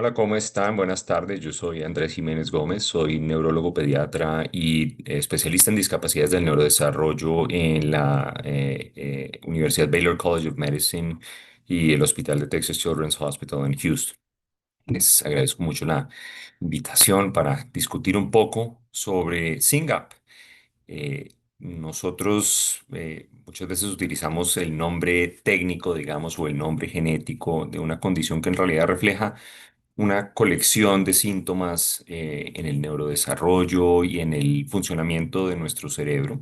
Hola, ¿cómo están? Buenas tardes. Yo soy Andrés Jiménez Gómez, soy neurólogo pediatra y especialista en discapacidades del neurodesarrollo en la Universidad Baylor College of Medicine y el Hospital de Texas Children's Hospital en Houston. Les agradezco mucho la invitación para discutir un poco sobre SYNGAP. Nosotros muchas veces utilizamos el nombre técnico, digamos, o el nombre genético de una condición que en realidad refleja una colección de síntomas en el neurodesarrollo y en el funcionamiento de nuestro cerebro.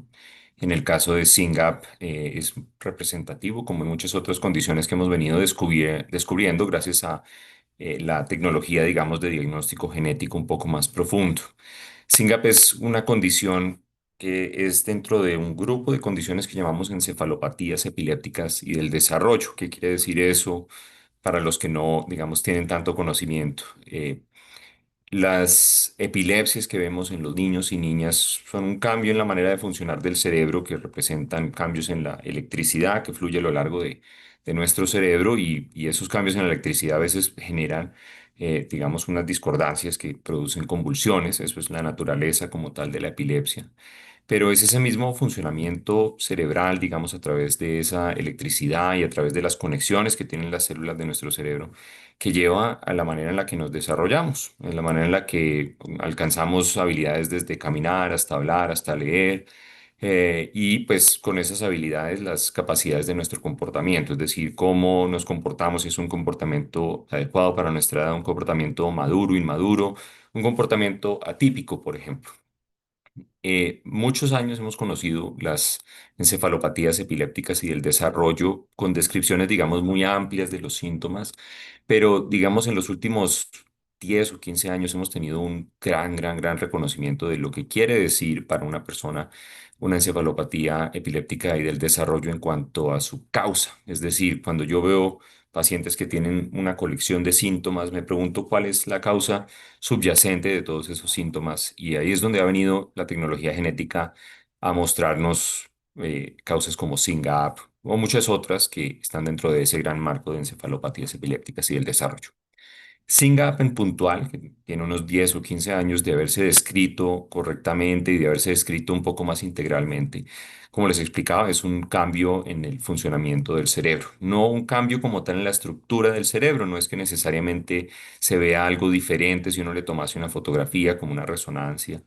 En el caso de SYNGAP es representativo, como en muchas otras condiciones que hemos venido descubriendo gracias a la tecnología, digamos, de diagnóstico genético un poco más profundo. SYNGAP es una condición que es dentro de un grupo de condiciones que llamamos encefalopatías epilépticas y del desarrollo. ¿Qué quiere decir eso para los que no, digamos, tienen tanto conocimiento? Las epilepsias que vemos en los niños y niñas son un cambio en la manera de funcionar del cerebro que representan cambios en la electricidad que fluye a lo largo de nuestro cerebro y esos cambios en la electricidad a veces generan, digamos, unas discordancias que producen convulsiones. Eso es la naturaleza como tal de la epilepsia. Pero es ese mismo funcionamiento cerebral, digamos, a través de esa electricidad y a través de las conexiones que tienen las células de nuestro cerebro, que lleva a la manera en la que nos desarrollamos, en la manera en la que alcanzamos habilidades desde caminar hasta hablar, hasta leer, y pues con esas habilidades las capacidades de nuestro comportamiento, es decir, cómo nos comportamos, si es un comportamiento adecuado para nuestra edad, un comportamiento maduro, inmaduro, un comportamiento atípico, por ejemplo. Muchos años hemos conocido las encefalopatías epilépticas y el desarrollo con descripciones, digamos, muy amplias de los síntomas, pero, digamos, en los últimos 10 o 15 años hemos tenido un gran reconocimiento de lo que quiere decir para una persona una encefalopatía epiléptica y del desarrollo en cuanto a su causa. Es decir, cuando yo veo pacientes que tienen una colección de síntomas, me pregunto cuál es la causa subyacente de todos esos síntomas. Y ahí es donde ha venido la tecnología genética a mostrarnos causas como SYNGAP o muchas otras que están dentro de ese gran marco de encefalopatías epilépticas y del desarrollo. SYNGAP en puntual, que tiene unos 10 o 15 años de haberse descrito correctamente y de haberse descrito un poco más integralmente. Como les explicaba, es un cambio en el funcionamiento del cerebro, no un cambio como tal en la estructura del cerebro, no es que necesariamente se vea algo diferente si uno le tomase una fotografía como una resonancia,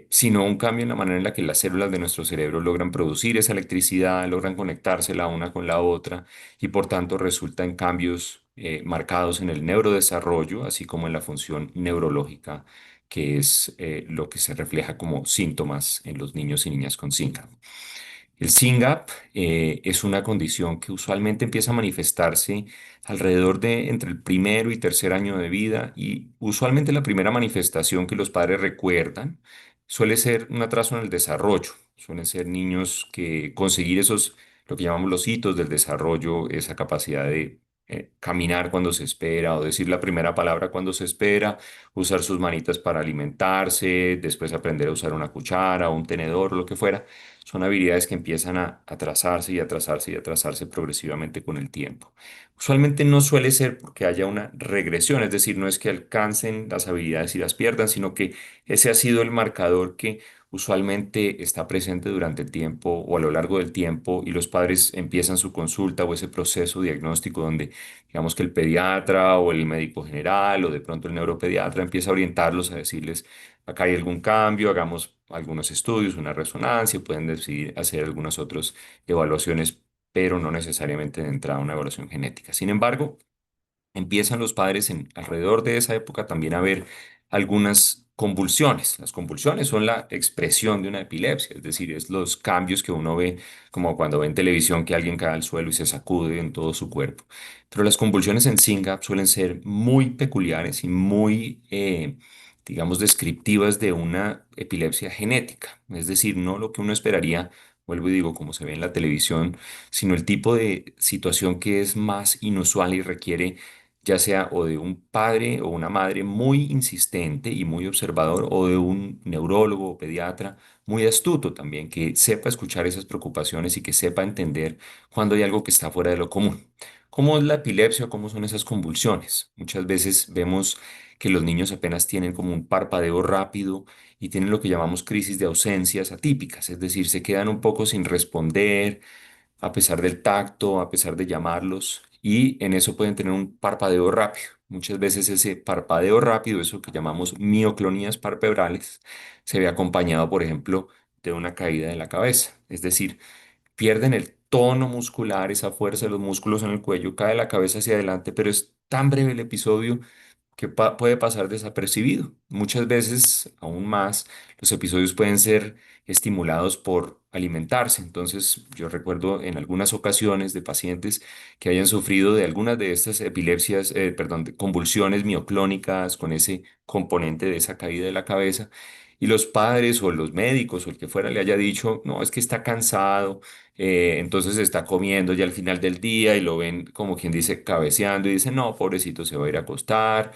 sino un cambio en la manera en la que las células de nuestro cerebro logran producir esa electricidad, logran conectarse la una con la otra y por tanto resulta en cambios marcados en el neurodesarrollo, así como en la función neurológica, que es lo que se refleja como síntomas en los niños y niñas con SYNGAP. El SYNGAP es una condición que usualmente empieza a manifestarse alrededor de entre el primero y tercer año de vida y usualmente la primera manifestación que los padres recuerdan suele ser un atraso en el desarrollo. Suelen ser niños que conseguir esos, lo que llamamos los hitos del desarrollo, esa capacidad de caminar cuando se espera o decir la primera palabra cuando se espera, usar sus manitas para alimentarse, después aprender a usar una cuchara o un tenedor o lo que fuera son habilidades que empiezan a atrasarse y atrasarse y atrasarse progresivamente con el tiempo. Usualmente no suele ser porque haya una regresión, es decir, no es que alcancen las habilidades y las pierdan, sino que ese ha sido el marcador que usualmente está presente durante el tiempo o a lo largo del tiempo y los padres empiezan su consulta o ese proceso diagnóstico donde digamos que el pediatra o el médico general o de pronto el neuropediatra empieza a orientarlos a decirles acá hay algún cambio, hagamos algunos estudios, una resonancia, pueden decidir hacer algunas otras evaluaciones, pero no necesariamente de entrada una evaluación genética. Sin embargo, empiezan los padres en alrededor de esa época también a ver algunas convulsiones. Las convulsiones son la expresión de una epilepsia, es decir, es los cambios que uno ve como cuando ve en televisión que alguien cae al suelo y se sacude en todo su cuerpo. Pero las convulsiones en SYNGAP suelen ser muy peculiares y muy, digamos, descriptivas de una epilepsia genética, es decir, no lo que uno esperaría. Vuelvo y digo, como se ve en la televisión, sino el tipo de situación que es más inusual y requiere ya sea o de un padre o una madre muy insistente y muy observador, o de un neurólogo o pediatra muy astuto también, que sepa escuchar esas preocupaciones y que sepa entender cuando hay algo que está fuera de lo común. ¿Cómo es la epilepsia o cómo son esas convulsiones? Muchas veces vemos que los niños apenas tienen como un parpadeo rápido y tienen lo que llamamos crisis de ausencias atípicas, es decir, se quedan un poco sin responder a pesar del tacto, a pesar de llamarlos, y en eso pueden tener un parpadeo rápido. Muchas veces ese parpadeo rápido, eso que llamamos mioclonías palpebrales, se ve acompañado, por ejemplo, de una caída de la cabeza, es decir, pierden el tono muscular, esa fuerza de los músculos en el cuello, cae la cabeza hacia adelante, pero es tan breve el episodio que puede pasar desapercibido. Muchas veces, aún más, los episodios pueden ser estimulados por alimentarse. Entonces, yo recuerdo en algunas ocasiones de pacientes que hayan sufrido de algunas de estas epilepsias, perdón, de convulsiones mioclónicas con ese componente de esa caída de la cabeza. Y los padres o los médicos o el que fuera le haya dicho, no, es que está cansado, entonces está comiendo ya al final del día y lo ven como quien dice cabeceando y dicen, no, pobrecito, se va a ir a acostar.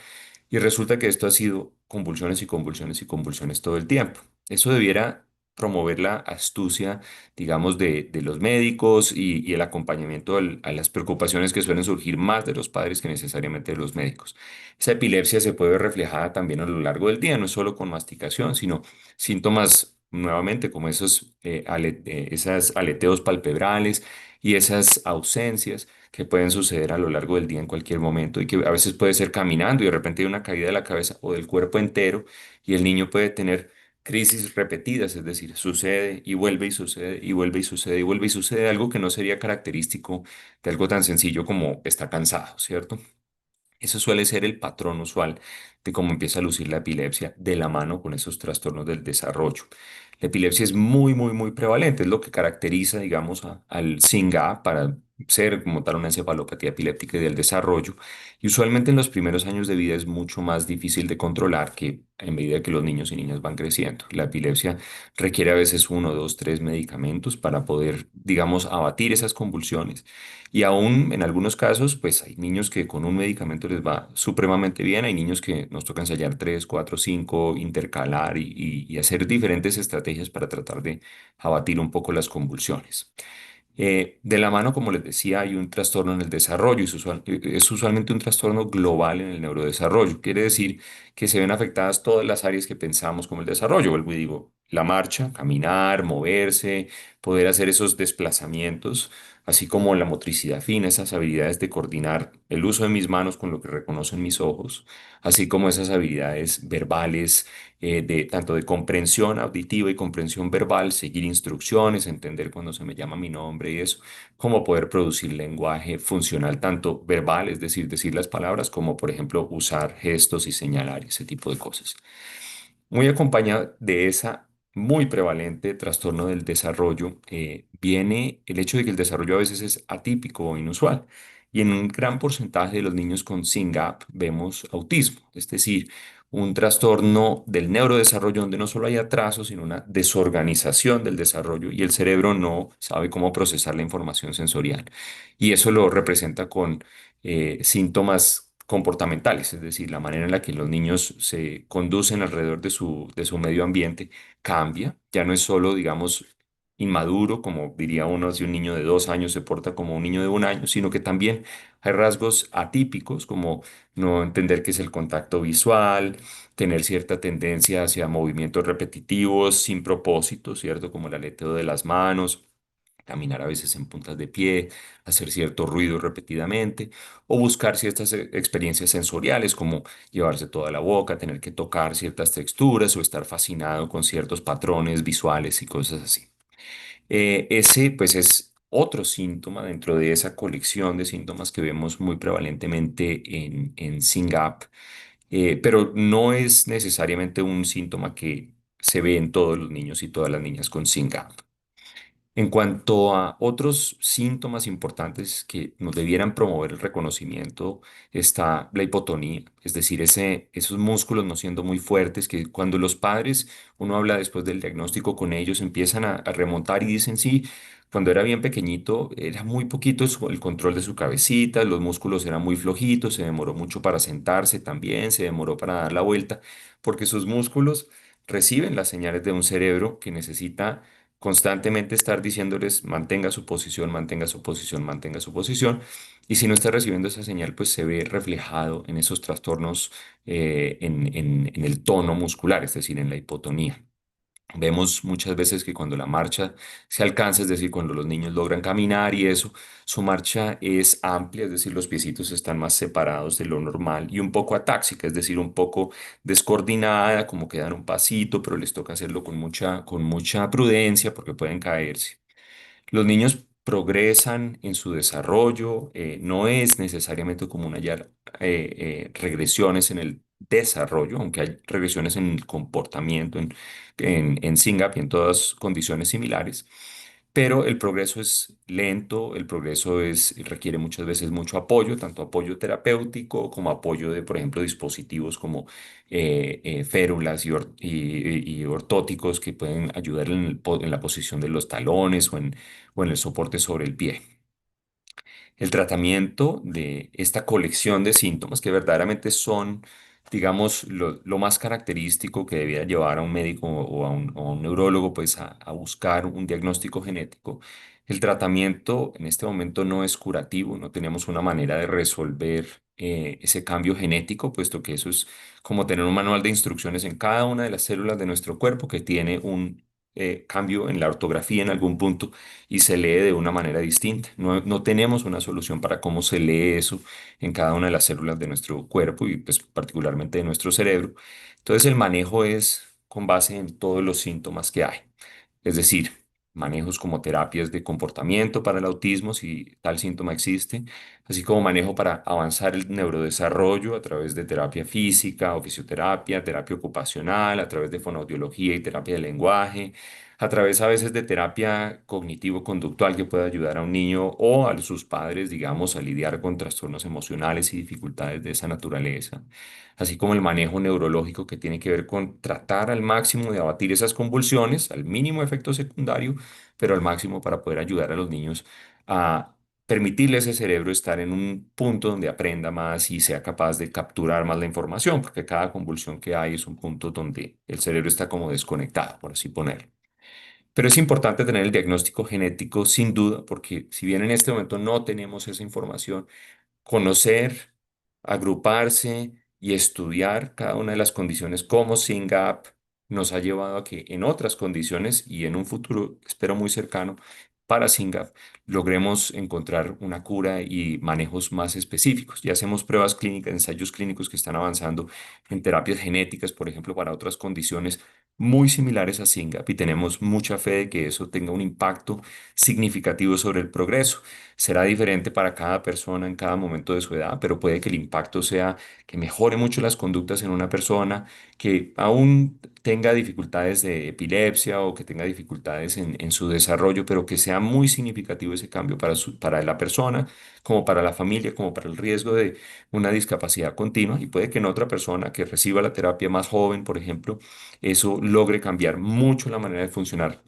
Y resulta que esto ha sido convulsiones y convulsiones y convulsiones todo el tiempo. Eso debiera promover la astucia, digamos, de los médicos y el acompañamiento a las preocupaciones que suelen surgir más de los padres que necesariamente de los médicos. Esa epilepsia se puede ver reflejada también a lo largo del día, no es solo con masticación, sino síntomas nuevamente como esas aleteos palpebrales y esas ausencias que pueden suceder a lo largo del día en cualquier momento y que a veces puede ser caminando y de repente hay una caída de la cabeza o del cuerpo entero y el niño puede tener crisis repetidas, es decir, sucede y vuelve y sucede y vuelve y sucede y vuelve y sucede algo que no sería característico de algo tan sencillo como está cansado, ¿cierto? Eso suele ser el patrón usual de cómo empieza a lucir la epilepsia de la mano con esos trastornos del desarrollo. La epilepsia es muy, muy, muy prevalente, es lo que caracteriza, digamos, al SINGA para ser como tal una encefalopatía epiléptica y del desarrollo. Y usualmente en los primeros años de vida es mucho más difícil de controlar que en medida que los niños y niñas van creciendo. La epilepsia requiere a veces uno, dos, tres medicamentos para poder, digamos, abatir esas convulsiones y aún en algunos casos, pues hay niños que con un medicamento les va supremamente bien, hay niños que nos toca ensayar tres, cuatro, cinco, intercalar y hacer diferentes estrategias para tratar de abatir un poco las convulsiones. De la mano, como les decía, hay un trastorno en el desarrollo, es usualmente un trastorno global en el neurodesarrollo. Quiere decir que se ven afectadas todas las áreas que pensamos como el desarrollo. Vuelvo y digo, la marcha, caminar, moverse, poder hacer esos desplazamientos, así como la motricidad fina, esas habilidades de coordinar el uso de mis manos con lo que reconocen mis ojos, así como esas habilidades verbales de tanto de comprensión auditiva y comprensión verbal, seguir instrucciones, entender cuando se me llama mi nombre y eso, como poder producir lenguaje funcional tanto verbal, es decir, decir las palabras, como por ejemplo usar gestos y señalar ese tipo de cosas. Muy acompañada de esa muy prevalente trastorno del desarrollo, viene el hecho de que el desarrollo a veces es atípico o inusual. Y en un gran porcentaje de los niños con SYNGAP vemos autismo, es decir, un trastorno del neurodesarrollo donde no solo hay atraso, sino una desorganización del desarrollo y el cerebro no sabe cómo procesar la información sensorial. Y eso lo representa con síntomas comportamentales, es decir, la manera en la que los niños se conducen alrededor de su medio ambiente cambia, ya no es solo, digamos, inmaduro, como diría uno, si un niño de 2 años se porta como un niño de 1 año, sino que también hay rasgos atípicos, como no entender qué es el contacto visual, tener cierta tendencia hacia movimientos repetitivos sin propósito, ¿cierto? Como el aleteo de las manos, caminar a veces en puntas de pie, hacer cierto ruido repetidamente, o buscar ciertas experiencias sensoriales como llevarse toda la boca, tener que tocar ciertas texturas o estar fascinado con ciertos patrones visuales y cosas así. Ese pues es otro síntoma dentro de esa colección de síntomas que vemos muy prevalentemente en SYNGAP, pero no es necesariamente un síntoma que se ve en todos los niños y todas las niñas con SYNGAP. En cuanto a otros síntomas importantes que nos debieran promover el reconocimiento, está la hipotonía, es decir, esos músculos no siendo muy fuertes, que cuando los padres, uno habla después del diagnóstico con ellos, empiezan a remontar y dicen, sí, cuando era bien pequeñito era muy poquito el control de su cabecita, los músculos eran muy flojitos, se demoró mucho para sentarse también, se demoró para dar la vuelta, porque sus músculos reciben las señales de un cerebro que necesita constantemente estar diciéndoles mantenga su posición, mantenga su posición, mantenga su posición. Y si no está recibiendo esa señal, pues se ve reflejado en esos trastornos en el tono muscular, es decir, en la hipotonía. Vemos muchas veces que cuando la marcha se alcanza, es decir, cuando los niños logran caminar y eso, su marcha es amplia, es decir, los piecitos están más separados de lo normal y un poco atáxica, es decir, un poco descoordinada, como que dan un pasito, pero les toca hacerlo con mucha prudencia porque pueden caerse. Los niños progresan en su desarrollo, no es necesariamente común hallar regresiones en el desarrollo, aunque hay regresiones en el comportamiento, en SYNGAP y en todas condiciones similares, pero el progreso es lento, el progreso requiere muchas veces mucho apoyo, tanto apoyo terapéutico como apoyo de, por ejemplo, dispositivos como férulas y ortóticos que pueden ayudar en la posición de los talones o en el soporte sobre el pie. El tratamiento de esta colección de síntomas que verdaderamente son, digamos, lo más característico que debía llevar a un médico o a un neurólogo, pues a buscar un diagnóstico genético. El tratamiento en este momento no es curativo, no tenemos una manera de resolver ese cambio genético, puesto que eso es como tener un manual de instrucciones en cada una de las células de nuestro cuerpo que tiene un cambio en la ortografía en algún punto y se lee de una manera distinta. No tenemos una solución para cómo se lee eso en cada una de las células de nuestro cuerpo y pues particularmente de nuestro cerebro. Entonces el manejo es con base en todos los síntomas que hay. Es decir, manejos como terapias de comportamiento para el autismo, si tal síntoma existe, así como manejo para avanzar el neurodesarrollo a través de terapia física o fisioterapia, terapia ocupacional, a través de fonoaudiología y terapia de lenguaje, a través a veces de terapia cognitivo-conductual que puede ayudar a un niño o a sus padres, digamos, a lidiar con trastornos emocionales y dificultades de esa naturaleza, así como el manejo neurológico que tiene que ver con tratar al máximo de abatir esas convulsiones, al mínimo efecto secundario, pero al máximo para poder ayudar a los niños a permitirle a ese cerebro estar en un punto donde aprenda más y sea capaz de capturar más la información, porque cada convulsión que hay es un punto donde el cerebro está como desconectado, por así ponerlo. Pero es importante tener el diagnóstico genético sin duda, porque si bien en este momento no tenemos esa información, conocer, agruparse y estudiar cada una de las condiciones como SYNGAP nos ha llevado a que en otras condiciones y en un futuro, espero muy cercano, para SYNGAP logremos encontrar una cura y manejos más específicos. Ya hacemos pruebas clínicas, ensayos clínicos que están avanzando en terapias genéticas, por ejemplo, para otras condiciones muy similares a SYNGAP y tenemos mucha fe de que eso tenga un impacto significativo sobre el progreso. Será diferente para cada persona en cada momento de su edad, pero puede que el impacto sea que mejore mucho las conductas en una persona que aún tenga dificultades de epilepsia o que tenga dificultades en su desarrollo, pero que sea muy significativo ese cambio para la persona, como para la familia, como para el riesgo de una discapacidad continua. Y puede que en otra persona que reciba la terapia más joven, por ejemplo, eso logre cambiar mucho la manera de funcionar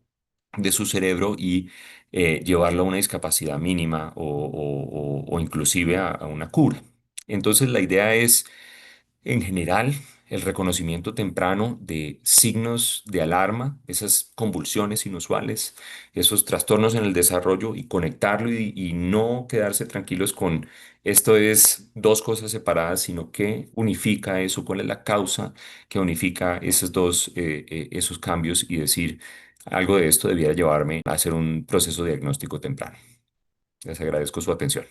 de su cerebro y llevarlo a una discapacidad mínima o inclusive a una cura. Entonces la idea es, en general, el reconocimiento temprano de signos de alarma, esas convulsiones inusuales, esos trastornos en el desarrollo y conectarlo y no quedarse tranquilos con esto es dos cosas separadas, sino que unifica eso, cuál es la causa que unifica esos cambios y decir algo de esto debiera llevarme a hacer un proceso de diagnóstico temprano. Les agradezco su atención.